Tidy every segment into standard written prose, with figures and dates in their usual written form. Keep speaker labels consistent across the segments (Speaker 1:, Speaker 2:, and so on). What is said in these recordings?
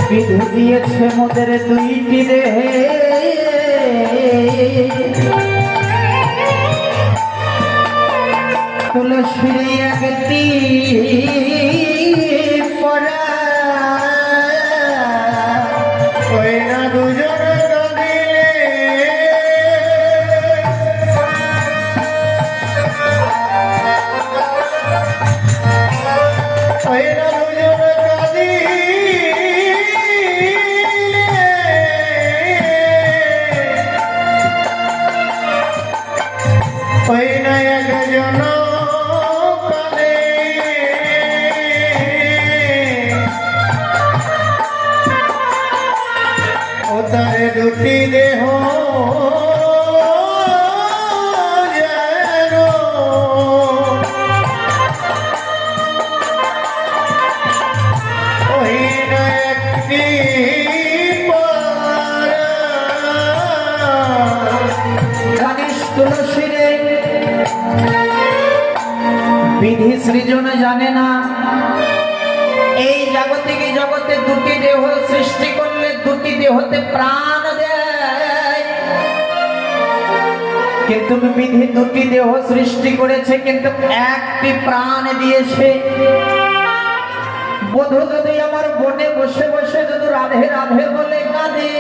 Speaker 1: বিধু দিয়েছে মোদের দুইটি দেহে তুলসীর একটি পরা ওই না দুজন দুটি দেহ তুলসীরে বিধি সৃজন জানে না এই জাগতিক জগতে দুটি দেহ সৃষ্টি করলে দুটি দেহতে প্রাণ দেয় কিন্তু বিধি দুটি দেহ সৃষ্টি করেছে কিন্তু একটি প্রাণ দিয়েছে বধূ যদি আমার বনে বসে বসে যদি রাধে রাধে বলে কাঁদে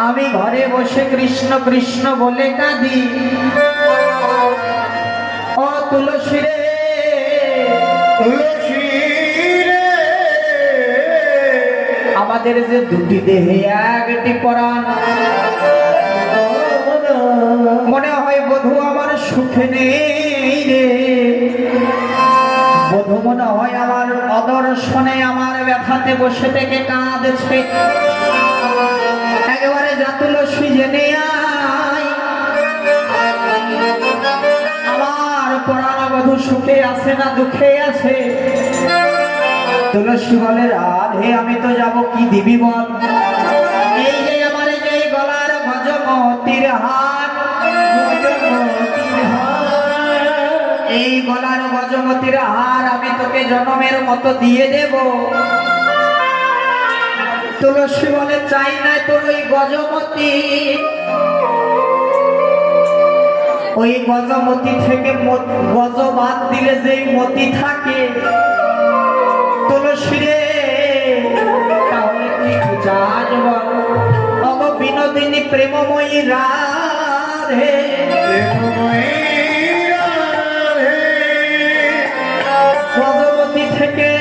Speaker 1: আমি ঘরে বসে কৃষ্ণ কৃষ্ণ বলে কাঁদি ও তুলসী রে তুলসী রে আমাদের যে দুটি দেহে একটি পরাণ মনে হয় বধূ আমার সুখে নেই রে বধূ মনে হয় আমার অদর্শনে আমার ব্যথাতে বসে থেকে কাঁদছে একেবারে যা তুলসী জেনে আয় আমার পরাণ বধূ সুখে আছে না দুঃখে আছে তুলসী বলে রাধে আমি তো যাব কি দিবি বল এই যে আমার যে গলার গজমতির হার এই গলার গজমতির হার আমি তোকে জনমের মতো দিয়ে দেব তুলসী বলে চাই না তোর ওই গজমতি ওই গজমতি থেকে গজ বাদ দিলে যেই মতি থাকে তুলসী রে তাহলে তুই চাস বল অব বিনোদিনী প্রেমময়ী রাধে গজমতি থেকে